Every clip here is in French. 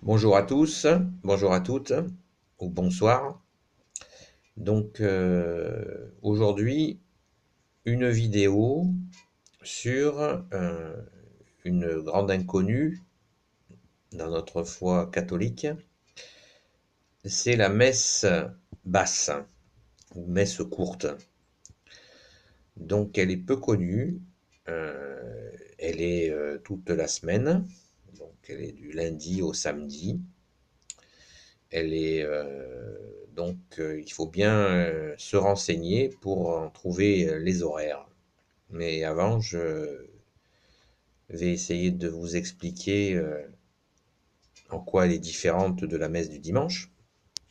Bonjour à tous, bonjour à toutes, ou bonsoir. Donc aujourd'hui, une vidéo sur une grande inconnue dans notre foi catholique, c'est la messe basse ou messe courte. Donc elle est peu connue, elle est toute la semaine, donc elle est du lundi au samedi. Elle est donc il faut bien se renseigner pour en trouver les horaires. Mais avant, je vais essayer de vous expliquer en quoi elle est différente de la messe du dimanche,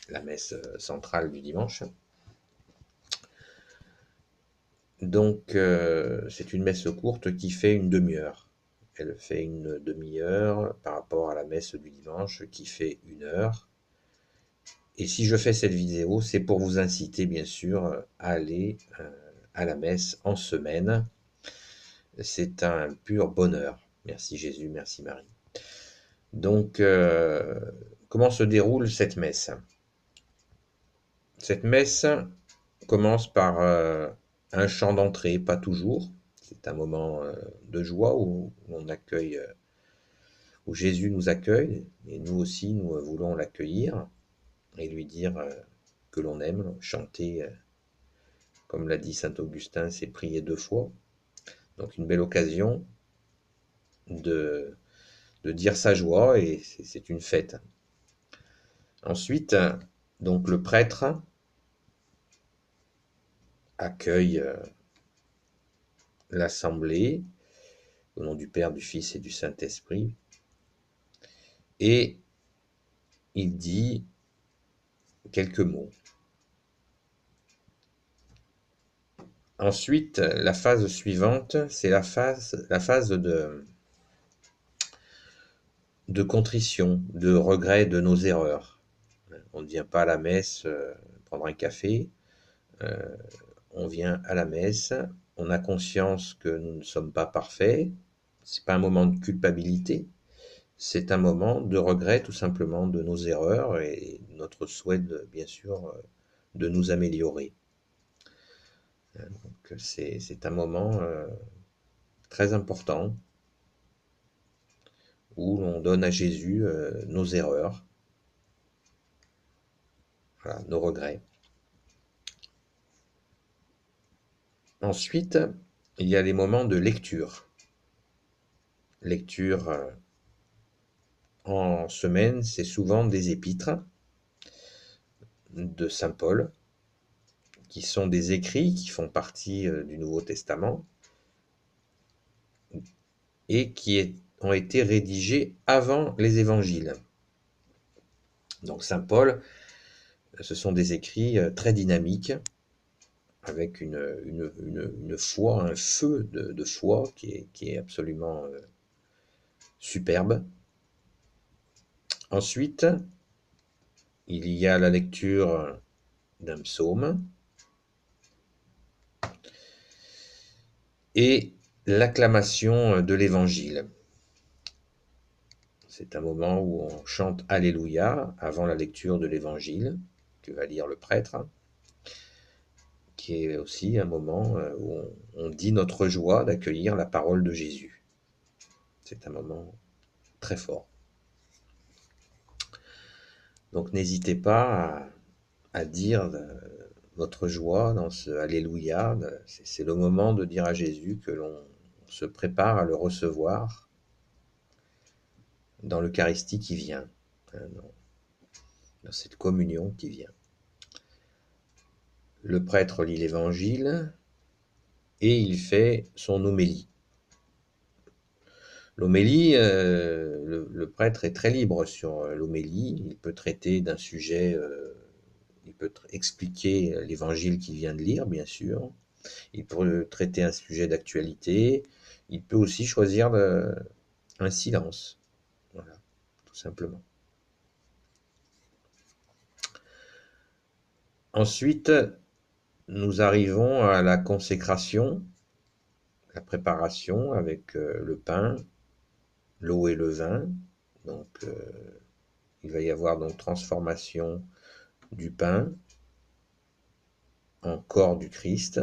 la messe centrale du dimanche. Donc, c'est une messe courte qui fait une demi-heure. Elle fait une demi-heure par rapport à la messe du dimanche qui fait 1 heure. Et si je fais cette vidéo, c'est pour vous inciter, bien sûr, à aller à la messe en semaine. C'est un pur bonheur. Merci Jésus, merci Marie. Donc, comment se déroule cette messe? Cette messe commence par un chant d'entrée, pas toujours. C'est un moment de joie où on accueille, où Jésus nous accueille, et nous aussi, nous voulons l'accueillir et lui dire que l'on aime, chanter, comme l'a dit saint Augustin, c'est prier 2 fois. Donc une belle occasion de, de dire sa joie et c'est une fête. Ensuite, donc le prêtre accueille l'assemblée au nom du Père, du Fils et du Saint-Esprit et il dit quelques mots. Ensuite, la phase suivante, c'est la phase de contrition, de regret de nos erreurs. On ne vient pas à la messe prendre un café, on vient à la messe, on a conscience que nous ne sommes pas parfaits, c'est pas un moment de culpabilité, c'est un moment de regret tout simplement de nos erreurs et notre souhait bien sûr de nous améliorer. Donc c'est un moment très important où l'on donne à Jésus nos erreurs, voilà, nos regrets. Ensuite, il y a les moments de lecture. Lecture en semaine, c'est souvent des épîtres de saint Paul, qui sont des écrits qui font partie du Nouveau Testament et qui ont été rédigés avant les évangiles. Donc saint Paul, ce sont des écrits très dynamiques, avec une foi, un feu de foi qui est absolument superbe. Ensuite, il y a la lecture d'un psaume et l'acclamation de l'évangile. C'est un moment où on chante Alléluia avant la lecture de l'évangile que va lire le prêtre, qui est aussi un moment où on dit notre joie d'accueillir la parole de Jésus. C'est un moment très fort. Donc n'hésitez pas à dire votre joie dans ce Alléluia. C'est le moment de dire à Jésus que l'on se prépare à le recevoir dans l'Eucharistie qui vient, dans cette communion qui vient. Le prêtre lit l'Évangile et il fait son homélie. L'homélie, le prêtre est très libre sur l'homélie. Il peut traiter d'un sujet, il peut expliquer l'Évangile qu'il vient de lire, bien sûr. Il peut traiter un sujet d'actualité. Il peut aussi choisir un silence. Voilà, tout simplement. Ensuite, nous arrivons à la consécration, la préparation avec le pain, l'eau et le vin. Donc, il va y avoir donc transformation du pain en corps du Christ.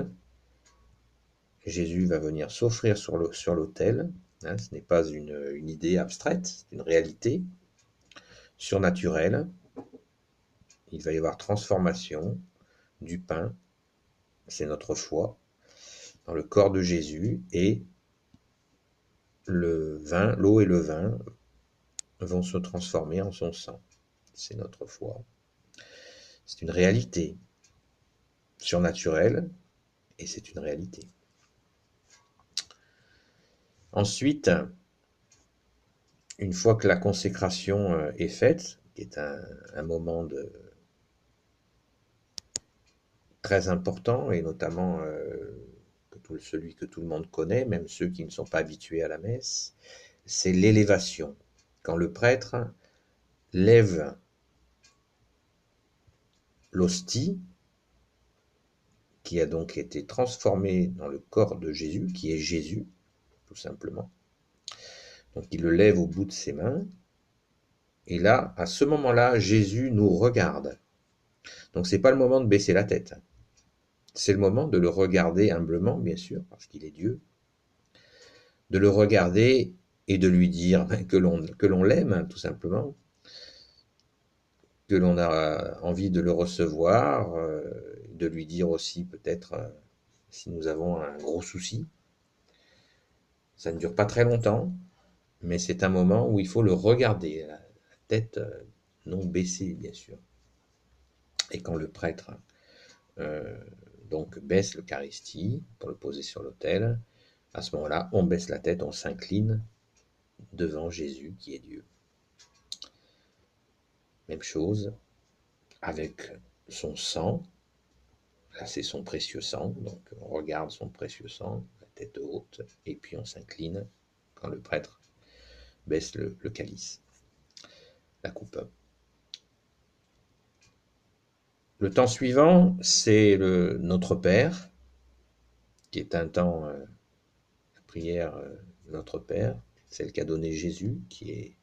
Jésus va venir s'offrir sur l'autel. Hein, ce n'est pas une idée abstraite, c'est une réalité surnaturelle. Il va y avoir transformation du pain, c'est notre foi, dans le corps de Jésus, et le vin, l'eau et le vin vont se transformer en son sang. C'est notre foi. C'est une réalité surnaturelle, et c'est une réalité. Ensuite, une fois que la consécration est faite, qui est un moment très important, et notamment celui que tout le monde connaît, même ceux qui ne sont pas habitués à la messe, c'est l'élévation. Quand le prêtre lève l'hostie, qui a donc été transformée dans le corps de Jésus, qui est Jésus, tout simplement. Donc il le lève au bout de ses mains, et là, à ce moment-là, Jésus nous regarde. Donc c'est pas le moment de baisser la tête. C'est le moment de le regarder humblement, bien sûr, parce qu'il est Dieu, de le regarder et de lui dire que l'on l'aime, tout simplement, que l'on a envie de le recevoir, de lui dire aussi peut-être si nous avons un gros souci. Ça ne dure pas très longtemps, mais c'est un moment où il faut le regarder, la tête non baissée, bien sûr. Et quand le prêtre donc baisse l'Eucharistie pour le poser sur l'autel, à ce moment-là, on baisse la tête, on s'incline devant Jésus qui est Dieu. Même chose avec son sang. Là, c'est son précieux sang, donc on regarde son précieux sang, la tête haute, et puis on s'incline quand le prêtre baisse le calice, la coupe. Le temps suivant, c'est Notre Père, qui est un temps, la prière Notre Père, celle qu'a donnée Jésus, qui est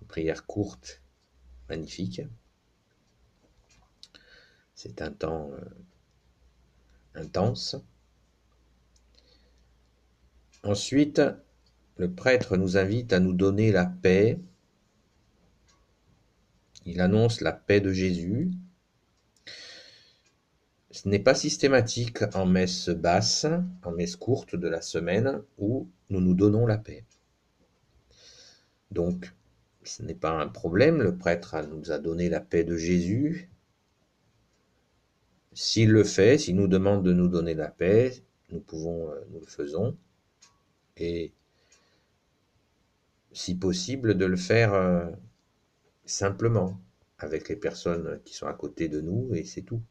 une prière courte, magnifique. C'est un temps intense. Ensuite, le prêtre nous invite à nous donner la paix. Il annonce la paix de Jésus. Ce n'est pas systématique en messe basse, en messe courte de la semaine, où nous nous donnons la paix. Donc, ce n'est pas un problème, le prêtre nous a donné la paix de Jésus. S'il le fait, s'il nous demande de nous donner la paix, nous le faisons. Et si possible, de le faire simplement, avec les personnes qui sont à côté de nous, et c'est tout.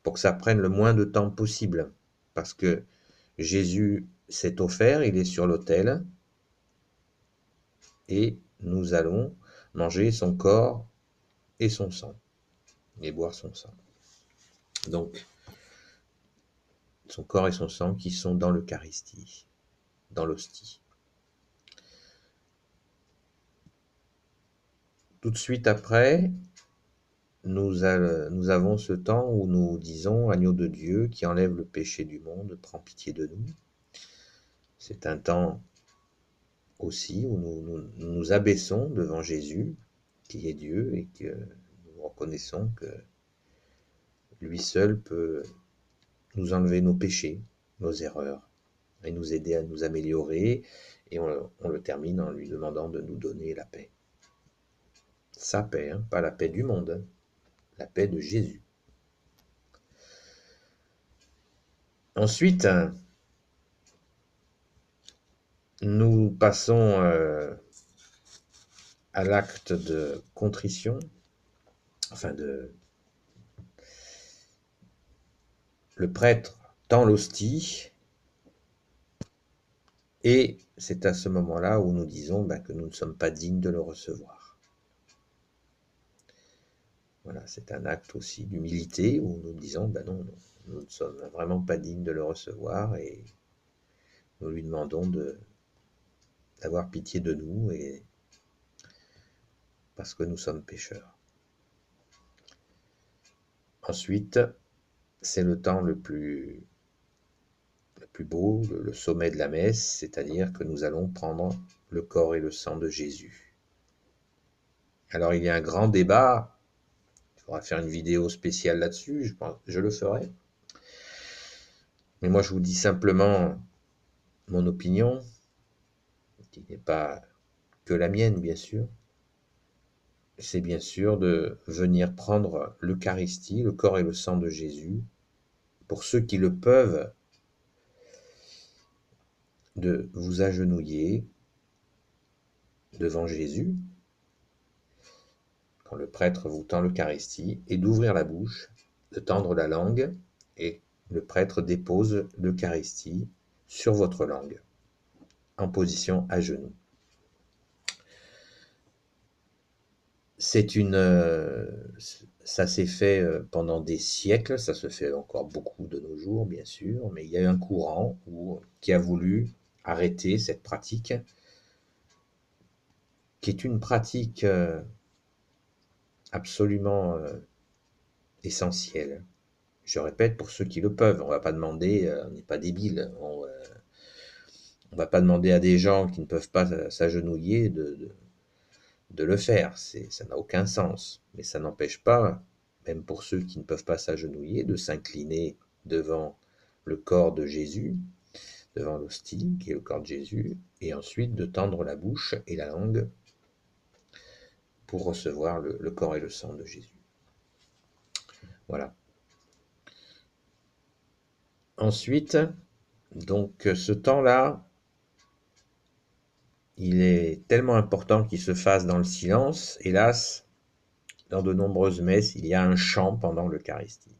Pour que ça prenne le moins de temps possible. Parce que Jésus s'est offert, il est sur l'autel, et nous allons manger son corps et son sang, et boire son sang. Donc, son corps et son sang qui sont dans l'Eucharistie, dans l'hostie. Tout de suite après, nous avons ce temps où nous disons « Agneau de Dieu qui enlève le péché du monde, prends pitié de nous ». C'est un temps aussi où nous nous abaissons devant Jésus, qui est Dieu, et que nous reconnaissons que lui seul peut nous enlever nos péchés, nos erreurs, et nous aider à nous améliorer, et on le termine en lui demandant de nous donner la paix. Sa paix, hein, pas la paix du monde, hein, la paix de Jésus. Ensuite, nous passons à l'acte de contrition, enfin le prêtre tend l'hostie, et c'est à ce moment-là où nous disons que nous ne sommes pas dignes de le recevoir. Voilà, c'est un acte aussi d'humilité où nous disons non, nous ne sommes vraiment pas dignes de le recevoir, et nous lui demandons d'avoir pitié de nous et parce que nous sommes pécheurs. Ensuite, c'est le temps le plus beau, le sommet de la messe, c'est-à-dire que nous allons prendre le corps et le sang de Jésus. Alors il y a un grand débat, il faudra faire une vidéo spéciale là-dessus, je le ferai. Mais moi je vous dis simplement mon opinion, qui n'est pas que la mienne bien sûr. C'est bien sûr de venir prendre l'Eucharistie, le corps et le sang de Jésus, pour ceux qui le peuvent, de vous agenouiller devant Jésus, quand le prêtre vous tend l'Eucharistie, et d'ouvrir la bouche, de tendre la langue, et le prêtre dépose l'Eucharistie sur votre langue, en position à genoux. Ça s'est fait pendant des siècles, ça se fait encore beaucoup de nos jours, bien sûr, mais il y a eu un courant qui a voulu arrêter cette pratique, qui est une pratique absolument essentielle. Je répète, pour ceux qui le peuvent, on ne va pas demander, on n'est pas débile, on ne va pas demander à des gens qui ne peuvent pas s'agenouiller de le faire, ça n'a aucun sens. Mais ça n'empêche pas, même pour ceux qui ne peuvent pas s'agenouiller, de s'incliner devant le corps de Jésus, devant l'hostie qui est le corps de Jésus, et ensuite de tendre la bouche et la langue pour recevoir le corps et le sang de Jésus. Voilà. Ensuite, donc ce temps-là, il est tellement important qu'il se fasse dans le silence. Hélas, dans de nombreuses messes, il y a un chant pendant l'Eucharistie.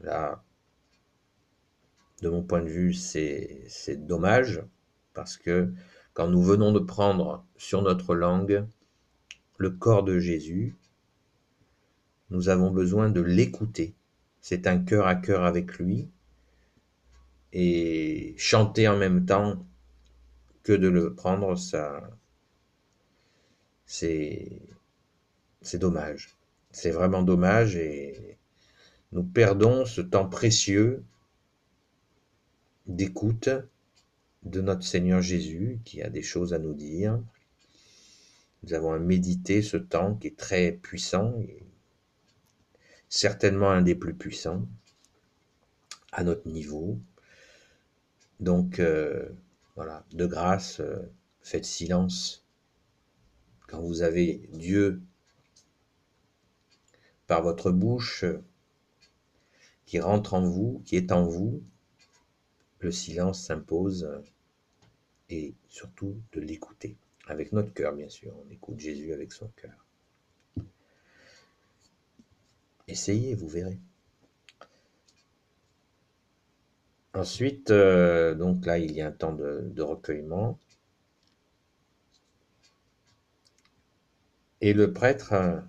Là, de mon point de vue, c'est dommage, parce que quand nous venons de prendre sur notre langue le corps de Jésus, nous avons besoin de l'écouter. C'est un cœur à cœur avec lui, et chanter en même temps que de le prendre, ça, c'est dommage. C'est vraiment dommage, et nous perdons ce temps précieux d'écoute de notre Seigneur Jésus, qui a des choses à nous dire. Nous avons à méditer ce temps qui est très puissant, et certainement un des plus puissants à notre niveau. Donc, voilà, de grâce, faites silence. Quand vous avez Dieu par votre bouche qui rentre en vous, qui est en vous, le silence s'impose, et surtout de l'écouter. Avec notre cœur, bien sûr. On écoute Jésus avec son cœur. Essayez, vous verrez. Ensuite, donc là, il y a un temps de recueillement. Et le prêtre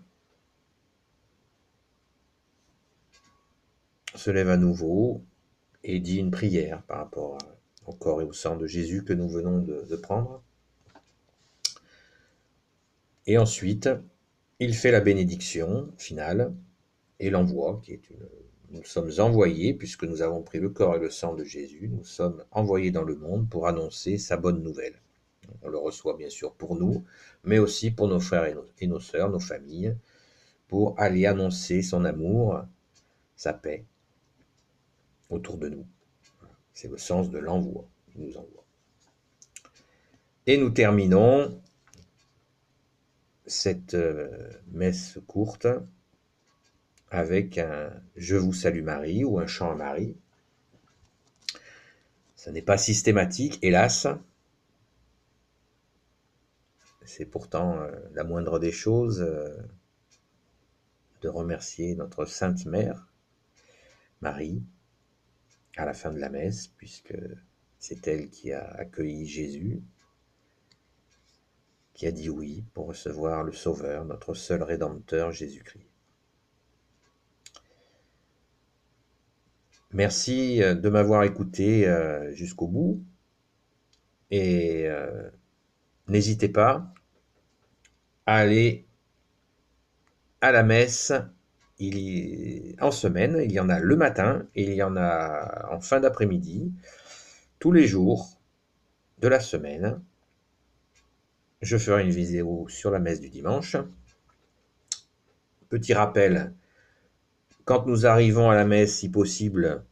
se lève à nouveau et dit une prière par rapport au corps et au sang de Jésus que nous venons de prendre. Et ensuite, il fait la bénédiction finale et l'envoie, nous sommes envoyés, puisque nous avons pris le corps et le sang de Jésus, nous sommes envoyés dans le monde pour annoncer sa bonne nouvelle. On le reçoit bien sûr pour nous, mais aussi pour nos frères et nos sœurs, nos familles, pour aller annoncer son amour, sa paix autour de nous. C'est le sens de l'envoi, il nous envoie. Et nous terminons cette messe courte avec un « Je vous salue Marie » ou un chant à Marie. Ça n'est pas systématique, hélas. C'est pourtant la moindre des choses de remercier notre Sainte Mère, Marie, à la fin de la messe, puisque c'est elle qui a accueilli Jésus, qui a dit oui pour recevoir le Sauveur, notre seul Rédempteur, Jésus-Christ. Merci de m'avoir écouté jusqu'au bout, et n'hésitez pas aller à la messe en semaine. Il y en a le matin et il y en a en fin d'après-midi, tous les jours de la semaine. Je ferai une vidéo sur la messe du dimanche. Petit rappel, quand nous arrivons à la messe, si possible,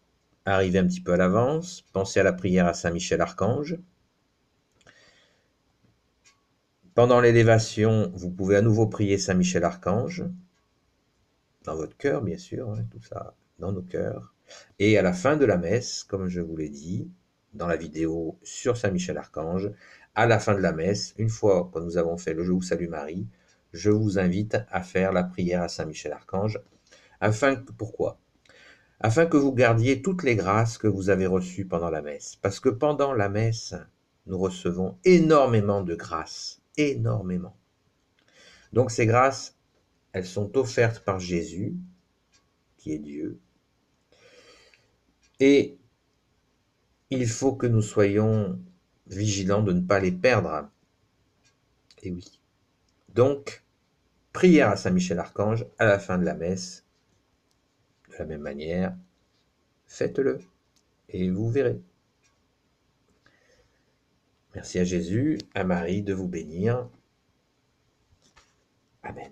arrivez un petit peu à l'avance. Pensez à la prière à Saint-Michel-Archange. Pendant l'élévation, vous pouvez à nouveau prier Saint-Michel-Archange, dans votre cœur, bien sûr, hein, tout ça dans nos cœurs. Et à la fin de la messe, comme je vous l'ai dit, dans la vidéo sur Saint-Michel-Archange, à la fin de la messe, une fois que nous avons fait le Je vous salue Marie, je vous invite à faire la prière à Saint-Michel-Archange. Pourquoi? Afin que vous gardiez toutes les grâces que vous avez reçues pendant la messe. Parce que pendant la messe, nous recevons énormément de grâces. Énormément. Donc ces grâces, elles sont offertes par Jésus, qui est Dieu. Et il faut que nous soyons vigilants de ne pas les perdre. Et oui. Donc, prière à Saint-Michel-Archange à la fin de la messe. De la même manière, faites-le et vous verrez. Merci à Jésus, à Marie de vous bénir. Amen.